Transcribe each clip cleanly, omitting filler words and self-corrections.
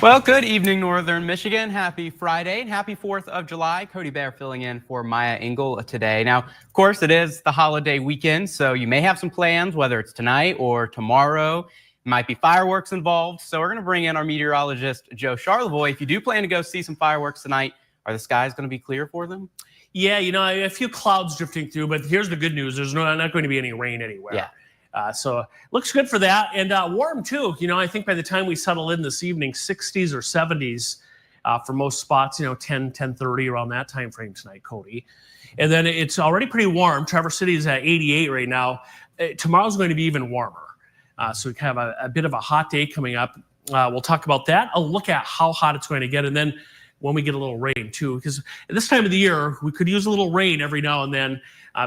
Well, good evening, Northern Michigan. Happy Friday and happy 4th of July. Cody Bear filling in for Maya Engel today. Now, of course, it is the holiday weekend, so you may have some plans, whether it's tonight or tomorrow. Might be fireworks involved. So we're going to bring in our meteorologist, Joe Charlevoix. If you do plan to go see some fireworks tonight, are the skies going to be clear for them? Yeah, a few clouds drifting through, but here's the good news. There's not going to be any rain anywhere. Yeah. So looks good for that, and warm too. I think by the time we settle in this evening, 60s or 70s for most spots. 10:30 around that time frame tonight, Cody. And then it's already pretty warm. Traverse City is at 88 right now. Tomorrow's going to be even warmer. So we have a bit of a hot day coming up. We'll talk about that. I'll look at how hot it's going to get, and then when we get a little rain too, because at this time of the year we could use a little rain every now and then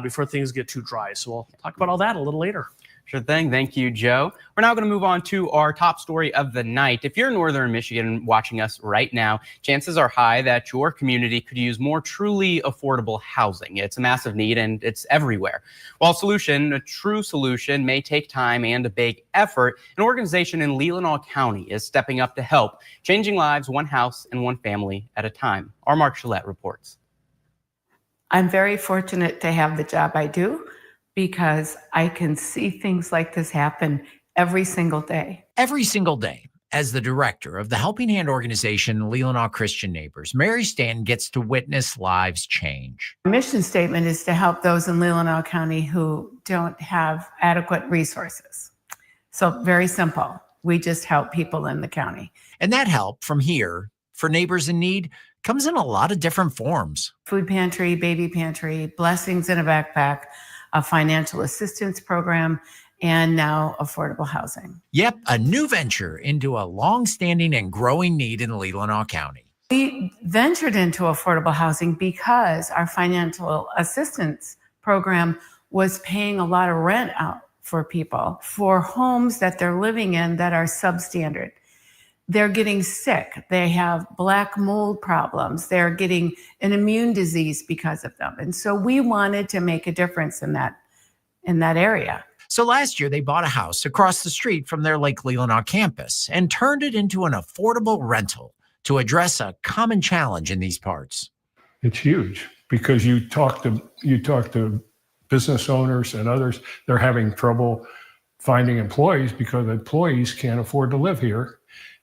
before things get too dry. So we'll talk about all that a little later. Sure thing. Thank you, Joe. We're now going to move on to our top story of the night. If you're in Northern Michigan watching us right now, chances are high that your community could use more truly affordable housing. It's a massive need and it's everywhere. While a true solution may take time and a big effort, an organization in Leelanau County is stepping up to help, changing lives one house and one family at a time. Our Mark Gillette reports. I'm very fortunate to have the job I do, because I can see things like this happen every single day. Every single day. As the director of the Helping Hand organization, Leelanau Christian Neighbors, Mary Stanton gets to witness lives change. Our mission statement is to help those in Leelanau County who don't have adequate resources. So very simple. We just help people in the county. And that help from here for neighbors in need comes in a lot of different forms. Food pantry, baby pantry, blessings in a backpack, a financial assistance program, and now affordable housing. Yep, a new venture into a long-standing and growing need in Leelanau County. We ventured into affordable housing because our financial assistance program was paying a lot of rent out for people for homes that they're living in that are substandard. They're getting sick. They have black mold problems. They're getting an immune disease because of them. And so we wanted to make a difference in that area. So last year, they bought a house across the street from their Lake Leelanau campus and turned it into an affordable rental to address a common challenge in these parts. It's huge because you talk to business owners and others, they're having trouble finding employees because employees can't afford to live here.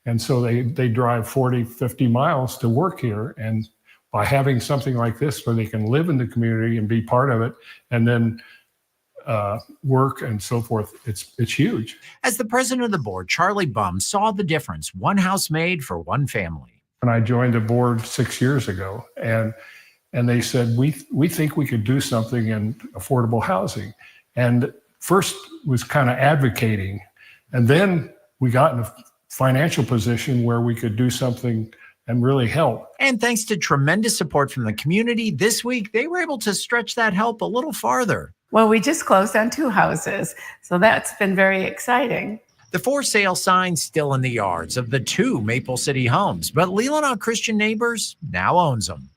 And so they drive 40, 50 miles to work here. And by having something like this where they can live in the community and be part of it and then work and so forth, it's huge. As the president of the board, Charlie Bum saw the difference one house made for one family. When I joined the board 6 years ago, and they said, we think we could do something in affordable housing. And first was kind of advocating. And then we got in a financial position where we could do something and really help. And thanks to tremendous support from the community, this week they were able to stretch that help a little farther. Well, we just closed on 2 houses, so that's been very exciting. The for sale signs still in the yards of the 2 Maple City homes, but Leelanau Christian Neighbors now owns them.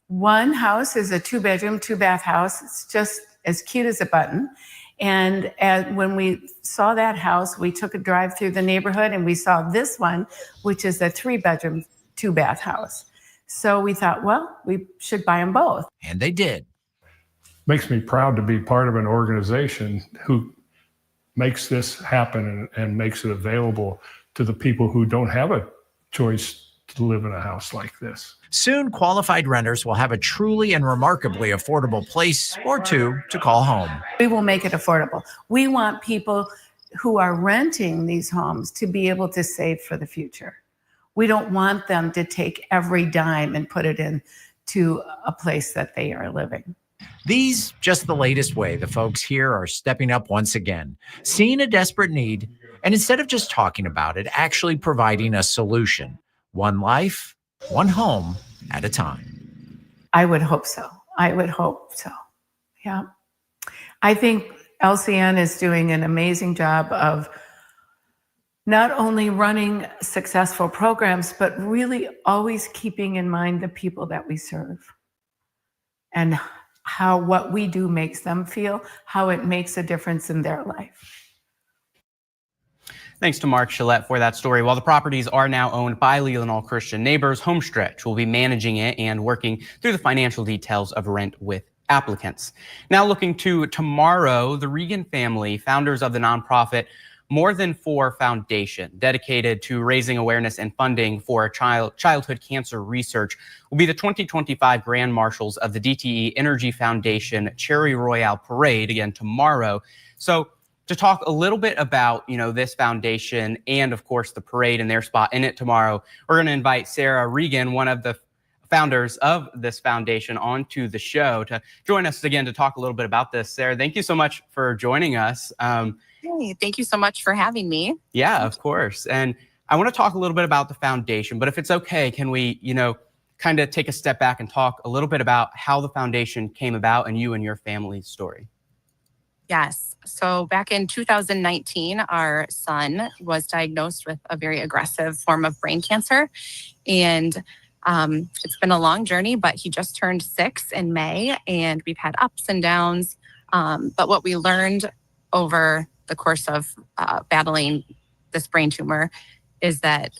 One house is a 2-bedroom, 2-bath house. It's just as cute as a button. And when we saw that house, we took a drive through the neighborhood and we saw this one, which is a 3-bedroom, 2-bath house. So we thought, well, we should buy them both. And they did. Makes me proud to be part of an organization who makes this happen and makes it available to the people who don't have a choice to live in a house like this. Soon, qualified renters will have a truly and remarkably affordable place or 2 to call home. We will make it affordable. We want people who are renting these homes to be able to save for the future. We don't want them to take every dime and put it into a place that they are living. These just the latest way the folks here are stepping up once again, seeing a desperate need, and instead of just talking about it, actually providing a solution. One life, one home at a time. I would hope so. Yeah. I think LCN is doing an amazing job of not only running successful programs, but really always keeping in mind the people that we serve and how what we do makes them feel, how it makes a difference in their life. Thanks to Mark Gillette for that story. While the properties are now owned by Leelanau Christian Neighbors, Homestretch will be managing it and working through the financial details of rent with applicants. Now looking to tomorrow, the Regan family, founders of the nonprofit More Than Four Foundation, dedicated to raising awareness and funding for childhood cancer research, will be the 2025 Grand Marshals of the DTE Energy Foundation Cherry Royale Parade again tomorrow. So to talk a little bit about, this foundation and of course the parade and their spot in it tomorrow, we're going to invite Sarah Regan, one of the founders of this foundation, onto the show to join us again to talk a little bit about this. Sarah, thank you so much for joining us. Hey, thank you so much for having me. Yeah, of course. And I want to talk a little bit about the foundation, but if it's okay, can we, kind of take a step back and talk a little bit about how the foundation came about and you and your family's story? Yes. So back in 2019, our son was diagnosed with a very aggressive form of brain cancer. And it's been a long journey, but he just turned 6 in May, and we've had ups and downs. But what we learned over the course of battling this brain tumor is that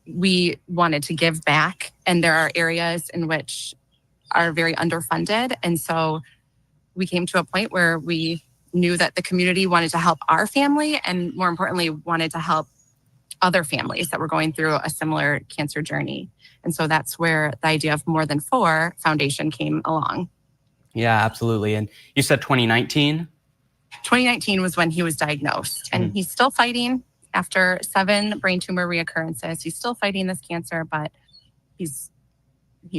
we wanted to give back, and there are areas in which are very underfunded. And so we came to a point where we knew that the community wanted to help our family, and more importantly, wanted to help other families that were going through a similar cancer journey. And so that's where the idea of More Than Four Foundation came along. Yeah, absolutely. And you said 2019? 2019 was when he was diagnosed, and he's still fighting after 7 brain tumor reoccurrences. He's still fighting this cancer, but he's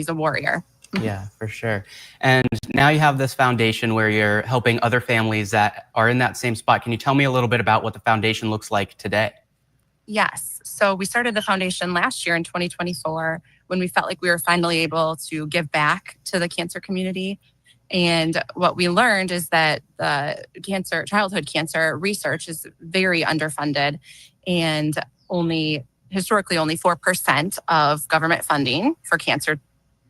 a warrior. Yeah, for sure. And now you have this foundation where you're helping other families that are in that same spot. Can you tell me a little bit about what the foundation looks like today? Yes. So we started the foundation last year in 2024 when we felt like we were finally able to give back to the cancer community. And what we learned is that the childhood cancer research is very underfunded, and historically only 4% of government funding for cancer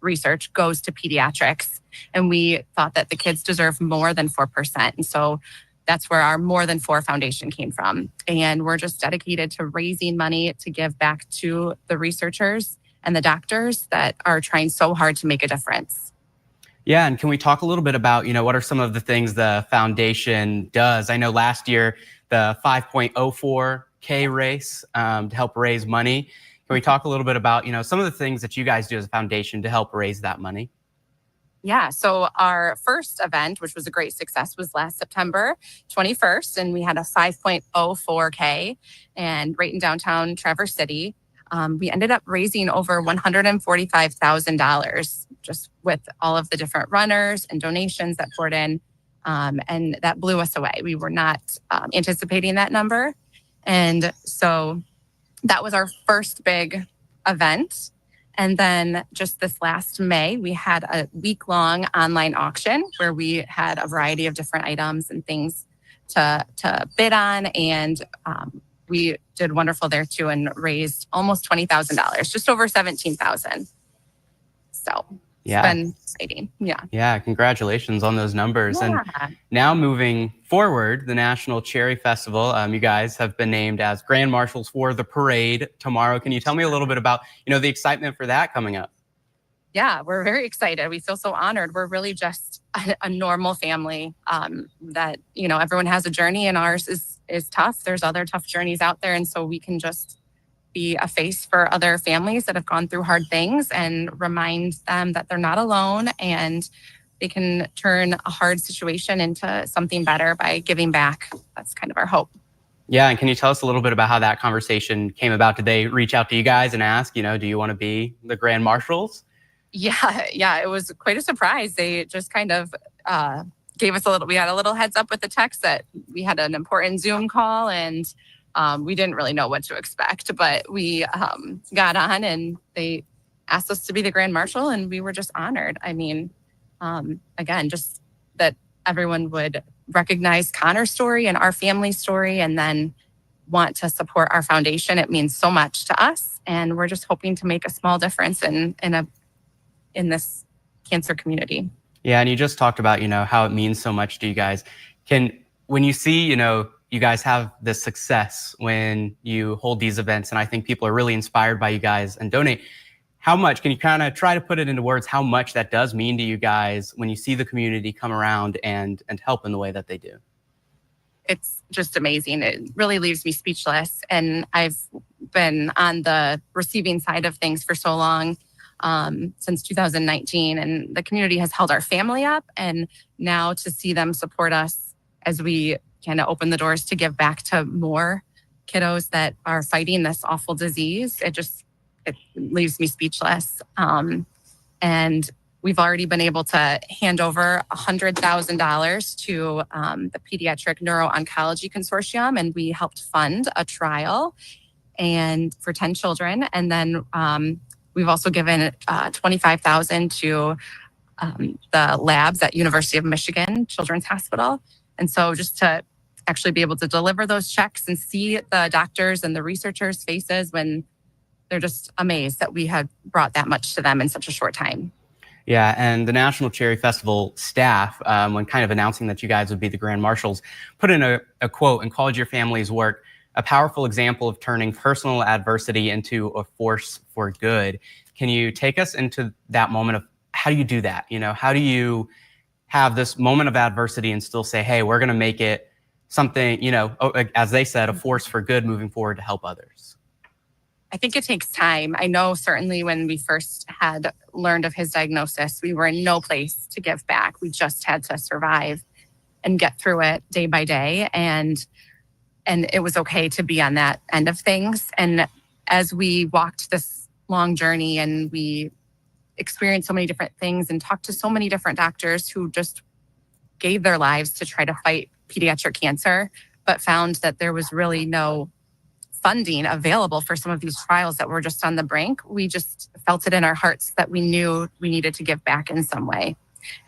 research goes to pediatrics. And we thought that the kids deserve more than 4%. And so that's where our More Than Four Foundation came from. And we're just dedicated to raising money to give back to the researchers and the doctors that are trying so hard to make a difference. Yeah, and can we talk a little bit about, what are some of the things the foundation does? I know last year, the 5.04K race to help raise money. Can we talk a little bit about, some of the things that you guys do as a foundation to help raise that money? Yeah, so our first event, which was a great success, was last September 21st, and we had a 5.04K and right in downtown Traverse City. We ended up raising over $145,000 just with all of the different runners and donations that poured in, and that blew us away. We were not anticipating that number. And so that was our first big event. And then just this last May, we had a week-long online auction where we had a variety of different items and things to bid on. And we did wonderful there too and raised almost $20,000, just over $17,000. So yeah, it's been exciting. Yeah. Yeah, congratulations on those numbers. Yeah. And now moving forward, the National Cherry Festival, you guys have been named as Grand Marshals for the parade tomorrow. Can you tell me a little bit about, the excitement for that coming up? Yeah, we're very excited. We feel so honored. We're really just a normal family that, everyone has a journey, and ours is tough. There's other tough journeys out there. And so we can just be a face for other families that have gone through hard things and remind them that they're not alone and they can turn a hard situation into something better by giving back. That's kind of our hope. Yeah, and can you tell us a little bit about how that conversation came about? Did they reach out to you guys and ask, do you want to be the Grand Marshals? Yeah, it was quite a surprise. They just kind of gave us we had a little heads up with the text that we had an important Zoom call, and we didn't really know what to expect, but we got on and they asked us to be the Grand Marshal, and we were just honored. I mean, again, just that everyone would recognize Connor's story and our family's story and then want to support our foundation. It means so much to us, and we're just hoping to make a small difference in this cancer community. Yeah, and you just talked about, how it means so much to you guys. When you see, you guys have this success when you hold these events, and I think people are really inspired by you guys and donate. How much, can you kind of try to put it into words, how much that does mean to you guys when you see the community come around and help in the way that they do? It's just amazing. It really leaves me speechless. And I've been on the receiving side of things for so long, since 2019. And the community has held our family up. And now to see them support us as we kind of open the doors to give back to more kiddos that are fighting this awful disease, it leaves me speechless. And we've already been able to hand over $100,000 to the Pediatric Neuro-Oncology Consortium, and we helped fund a trial and for 10 children. And then we've also given $25,000 to the labs at University of Michigan Children's Hospital. And so just to actually be able to deliver those checks and see the doctors and the researchers' faces when they're just amazed that we had brought that much to them in such a short time. Yeah, and the National Cherry Festival staff, when kind of announcing that you guys would be the Grand Marshals, put in a quote and called your family's work a powerful example of turning personal adversity into a force for good. Can you take us into that moment of how do you do that? You know, how do you have this moment of adversity and still say, hey, we're going to make it something, you know, as they said, a force for good moving forward to help others? I think it takes time. I know certainly when we first had learned of his diagnosis, we were in no place to give back. We just had to survive and get through it day by day. And it was okay to be on that end of things. And as we walked this long journey and we experienced so many different things and talked to so many different doctors who just gave their lives to try to fight pediatric cancer, but found that there was really no funding available for some of these trials that were just on the brink, we just felt it in our hearts that we knew we needed to give back in some way.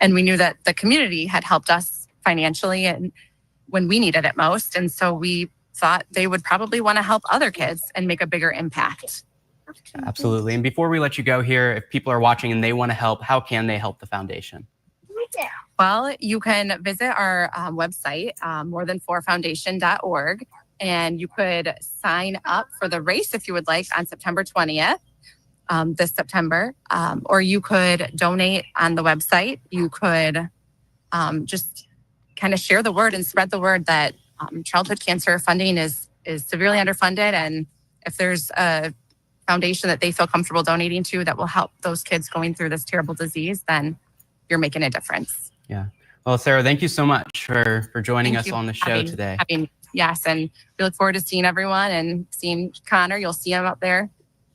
And we knew that the community had helped us financially and when we needed it most. And so we thought they would probably want to help other kids and make a bigger impact. Absolutely. And before we let you go here, if people are watching and they want to help, how can they help the foundation? Well, you can visit our website, morethan4foundation.org, and you could sign up for the race if you would like on September 20th, this September, or you could donate on the website. You could just kind of share the word and spread the word that childhood cancer funding is severely underfunded. And if there's a foundation that they feel comfortable donating to that will help those kids going through this terrible disease, then you're making a difference. Yeah. Well, Sarah, thank you so much for joining us on the show today. Yes, and we look forward to seeing everyone and seeing Connor. You'll see him up there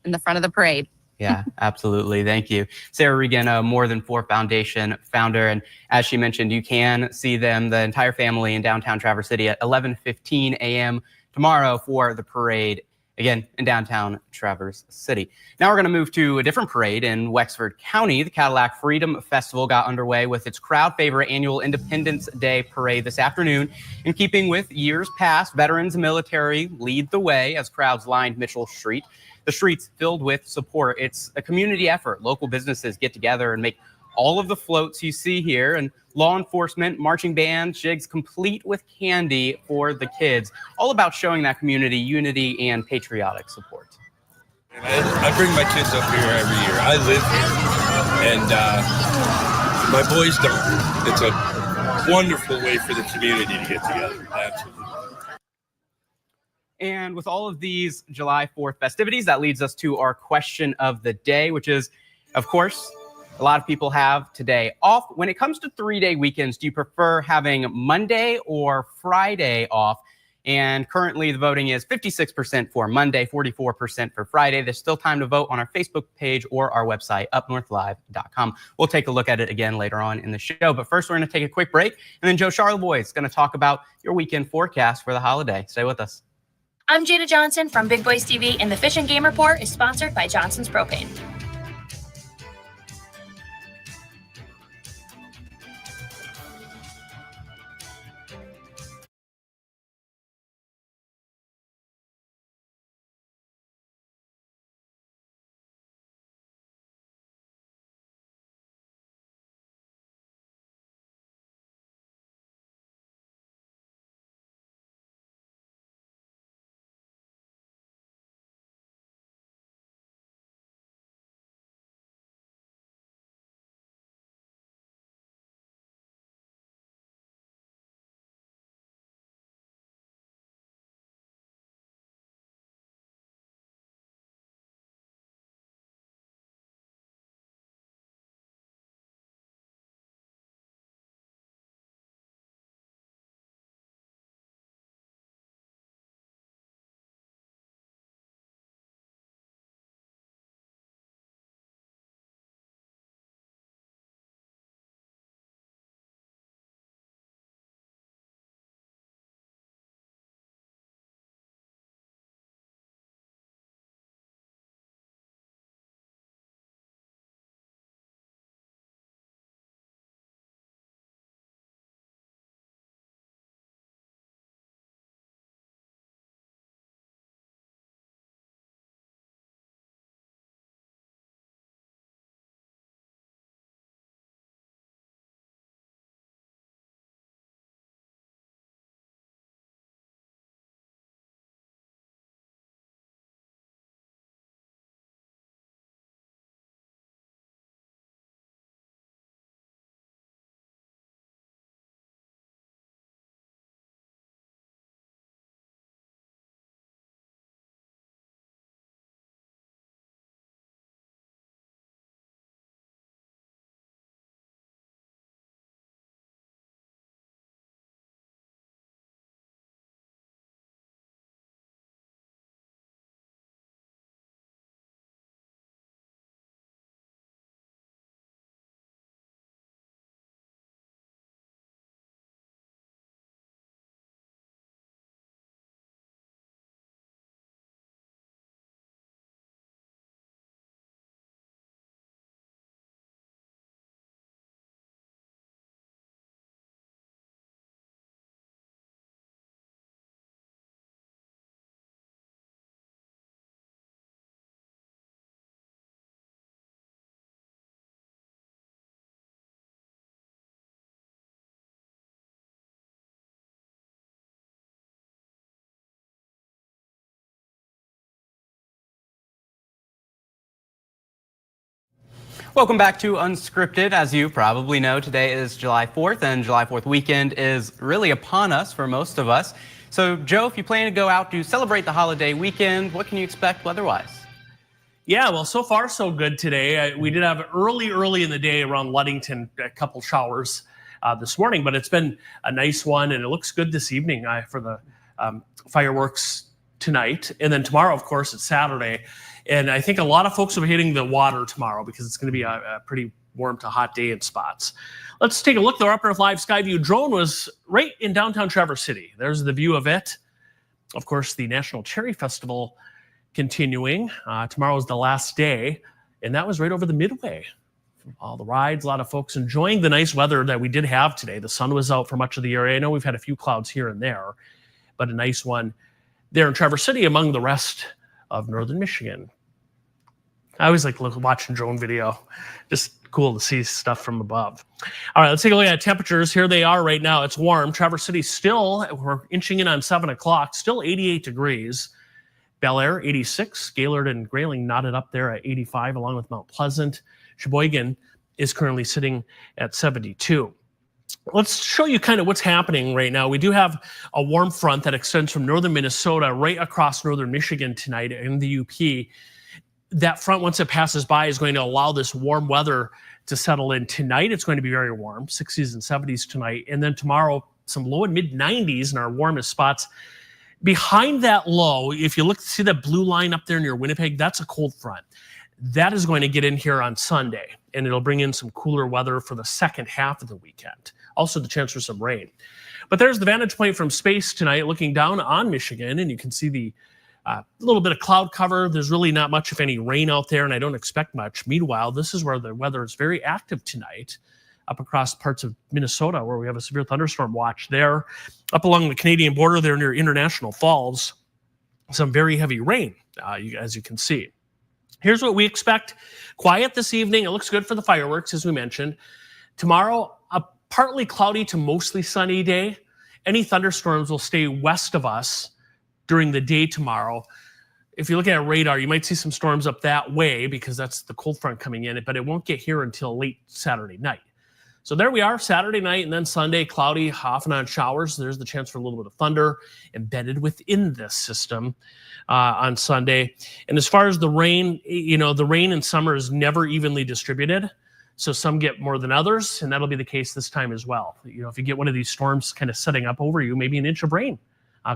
in the front of the parade. Yeah, absolutely. Thank you. Sarah Regan, More Than Four Foundation founder. And as she mentioned, you can see them, the entire family, in downtown Traverse City at 11:15 a.m. tomorrow for the parade, again, in downtown Traverse City. Now we're going to move to a different parade in Wexford County. The Cadillac Freedom Festival got underway with its crowd favorite annual Independence Day parade this afternoon. In keeping with years past, veterans and military lead the way as crowds lined Mitchell Street. The streets filled with support. It's a community effort. Local businesses get together and make all of the floats you see here, and law enforcement, marching bands, jigs complete with candy for the kids, all about showing that community unity and patriotic support. And I bring my kids up here every year. I live here, and my boys don't. It's a wonderful way for the community to get together. Absolutely. And with all of these July 4th festivities, that leads us to our question of the day, which is, of course, a lot of people have today off. When it comes to 3-day weekends, do you prefer having Monday or Friday off? And currently the voting is 56% for Monday, 44% for Friday. There's still time to vote on our Facebook page or our website, UpNorthLive.com. We'll take a look at it again later on in the show. But first, we're going to take a quick break. And then Joe Charleboy is going to talk about your weekend forecast for the holiday. Stay with us. I'm Jada Johnson from Big Boys TV, and the Fish and Game Report is sponsored by Johnson's Propane. Welcome back to Unscripted. As you probably know, today is July 4th, and July 4th weekend is really upon us for most of us. So, Joe, if you plan to go out to celebrate the holiday weekend, what can you expect weather-wise? Yeah, well, so far so good today. We did have early in the day around Ludington, a couple showers this morning, but it's been a nice one, and it looks good this evening for the fireworks tonight. And then tomorrow, of course, it's Saturday. And I think a lot of folks will be hitting the water tomorrow because it's going to be a pretty warm to hot day in spots. Let's take a look. The UpNorthLive Skyview drone was right in downtown Traverse City. There's the view of it. Of course, the National Cherry Festival continuing. Tomorrow is the last day, and that was right over the Midway. All the rides, a lot of folks enjoying the nice weather that we did have today. The sun was out for much of the area. I know we've had a few clouds here and there, but a nice one there in Traverse City among the rest of northern Michigan. I always like watching drone video. Just cool to see stuff from above. All right, let's take a look at temperatures. Here they are right now. It's warm. Traverse City still, we're inching in on 7 o'clock, still 88 degrees. Bel Air, 86. Gaylord and Grayling knotted up there at 85, along with Mount Pleasant. Sheboygan is currently sitting at 72. Let's show you kind of what's happening right now. We do have a warm front that extends from northern Minnesota right across northern Michigan tonight in the UP. That front, once it passes by, is going to allow this warm weather to settle in. Tonight, it's going to be very warm, 60s and 70s tonight. And then tomorrow, some low and mid 90s in our warmest spots. Behind that low, if you look, see that blue line up there near Winnipeg, that's a cold front. That is going to get in here on Sunday, and it'll bring in some cooler weather for the second half of the weekend. Also, the chance for some rain. But there's the vantage point from space tonight, looking down on Michigan, and you can see the little bit of cloud cover. There's really not much, if any, rain out there, and I don't expect much. Meanwhile, this is where the weather is very active tonight, up across parts of Minnesota, where we have a severe thunderstorm watch there. Up along the Canadian border there near International Falls, some very heavy rain, as you can see. Here's what we expect. Quiet this evening. It looks good for the fireworks, as we mentioned. Tomorrow, a partly cloudy to mostly sunny day. Any thunderstorms will stay west of us during the day tomorrow. If you look at radar, you might see some storms up that way because that's the cold front coming in, but it won't get here until late Saturday night. So there we are, Saturday night, and then Sunday, cloudy, off and on showers. There's the chance for a little bit of thunder embedded within this system on Sunday. And as far as the rain, the rain in summer is never evenly distributed. So some get more than others, and that'll be the case this time as well. If you get one of these storms kind of setting up over you, maybe an inch of rain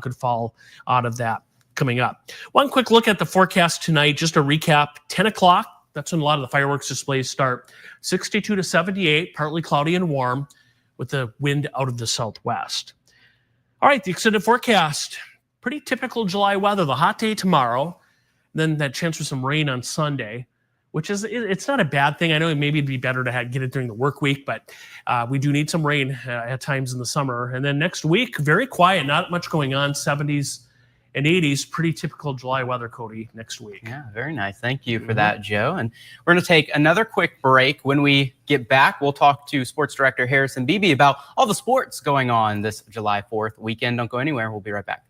could fall out of that coming up. One quick look at the forecast tonight, just a recap, 10 o'clock. That's when a lot of the fireworks displays start. 62 to 78, partly cloudy and warm with the wind out of the southwest. All right, the extended forecast. Pretty typical July weather. The hot day tomorrow, then that chance for some rain on Sunday, which it's not a bad thing. I know maybe it'd be better to get it during the work week, but we do need some rain at times in the summer. And then next week, very quiet, not much going on, 70s and 80s, pretty typical July weather, Cody, next week. Yeah, very nice. Thank you for that, Joe. And we're going to take another quick break. When we get back, we'll talk to Sports Director Harrison Beebe about all the sports going on this July 4th weekend. Don't go anywhere. We'll be right back.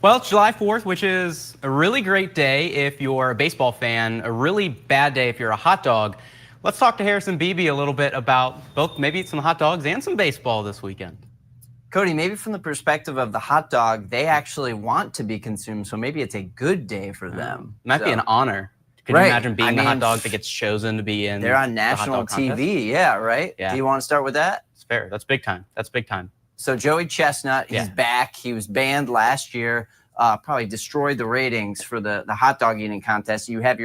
Well, it's July 4th, which is a really great day if you're a baseball fan, a really bad day if you're a hot dog. Let's talk to Harrison Beebe a little bit about both maybe some hot dogs and some baseball this weekend. Cody, maybe from the perspective of the hot dog, they actually want to be consumed, so maybe it's a good day for them. Might be an honor. Could you imagine being the hot dog that gets chosen to be in? They're on national TV, yeah, right? Yeah. Do you want to start with that? It's fair. That's big time. That's big time. So Joey Chestnut, he's back. He was banned last year. Probably destroyed the ratings for the hot dog eating contest. You have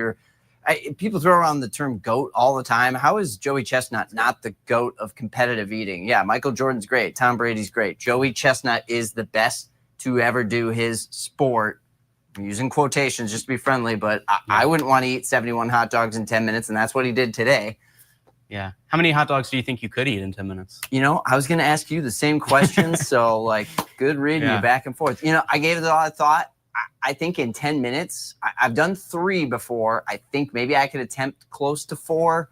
people throw around the term GOAT all the time. How is Joey Chestnut not the GOAT of competitive eating? Yeah, Michael Jordan's great. Tom Brady's great. Joey Chestnut is the best to ever do his sport. I'm using quotations just to be friendly, but I wouldn't want to eat 71 hot dogs in 10 minutes, and that's what he did today. Yeah. How many hot dogs do you think you could eat in 10 minutes? You know, I was going to ask you the same question, so, like, good reading you back and forth. You know, I gave it a lot of thought. I think in 10 minutes, I've done 3 before. I think maybe I could attempt close to 4,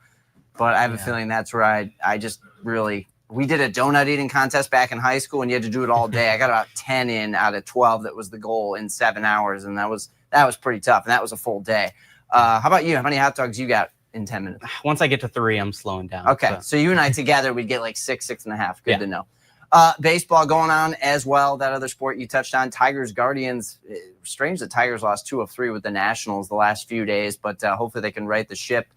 but I have a feeling that's where I just really – we did a donut eating contest back in high school, and you had to do it all day. I got about 10 in out of 12. That was the goal in 7 hours, and that was pretty tough, and that was a full day. How about you? How many hot dogs you got in 10 minutes? Once I get to 3, I'm slowing down. Okay, so you and I together, we'd get like 6.5. Good to know. Baseball going on as well. That other sport you touched on, Tigers, Guardians. Strange that Tigers lost 2 of 3 with the Nationals the last few days, but hopefully they can right the ship.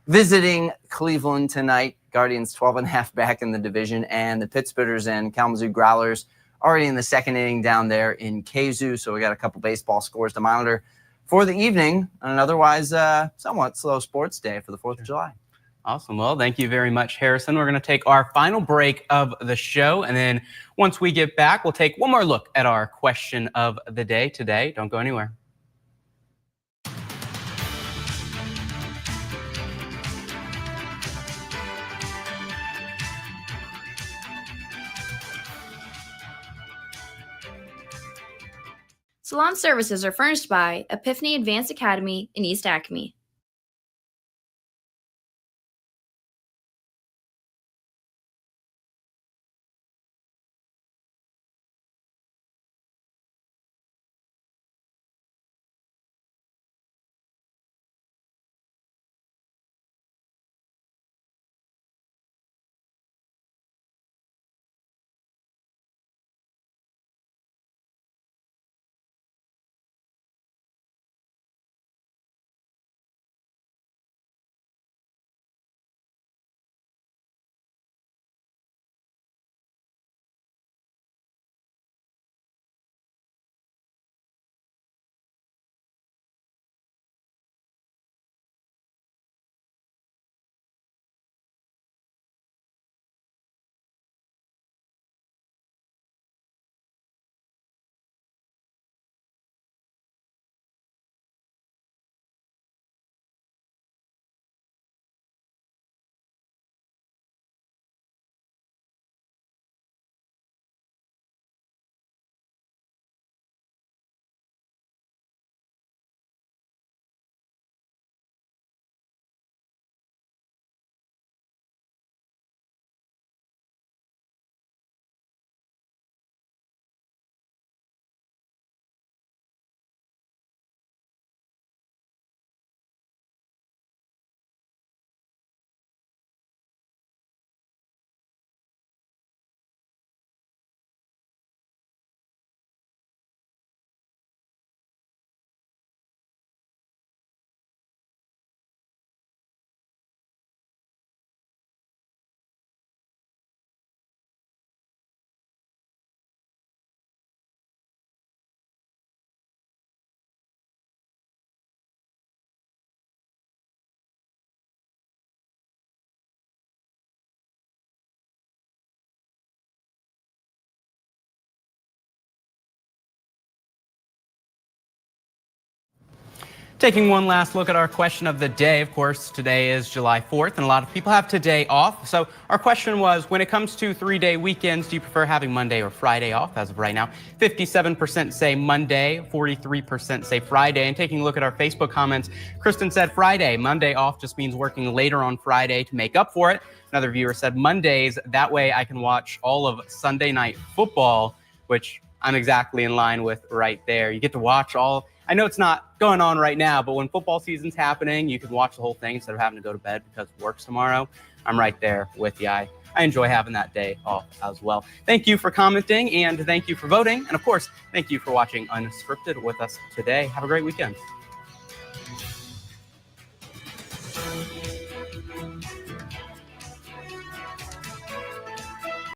Visiting Cleveland tonight, Guardians 12.5 back in the division, and the Pittsburghers and Kalamazoo Growlers already in the second inning down there in Kazoo. So we got a couple baseball scores to monitor for the evening on an otherwise somewhat slow sports day for the 4th of July. Awesome. Well, thank you very much, Harrison. We're going to take our final break of the show. And then once we get back, we'll take one more look at our question of the day today. Don't go anywhere. Salon services are furnished by Epiphany Advanced Academy in East Acme. Taking one last look at our question of the day. Of course, today is July 4th, and a lot of people have today off. So our question was, when it comes to 3-day weekends, do you prefer having Monday or Friday off? As of right now, 57% say Monday, 43% say Friday. And taking a look at our Facebook comments, Kristen said Friday. Monday off just means working later on Friday to make up for it. Another viewer said Mondays, that way I can watch all of Sunday night football, which I'm exactly in line with right there. You get to watch all, I know it's not going on right now, but when football season's happening, you can watch the whole thing instead of having to go to bed because work's tomorrow. I'm right there with you. I enjoy having that day off as well. Thank you for commenting and thank you for voting. And of course, thank you for watching Unscripted with us today. Have a great weekend.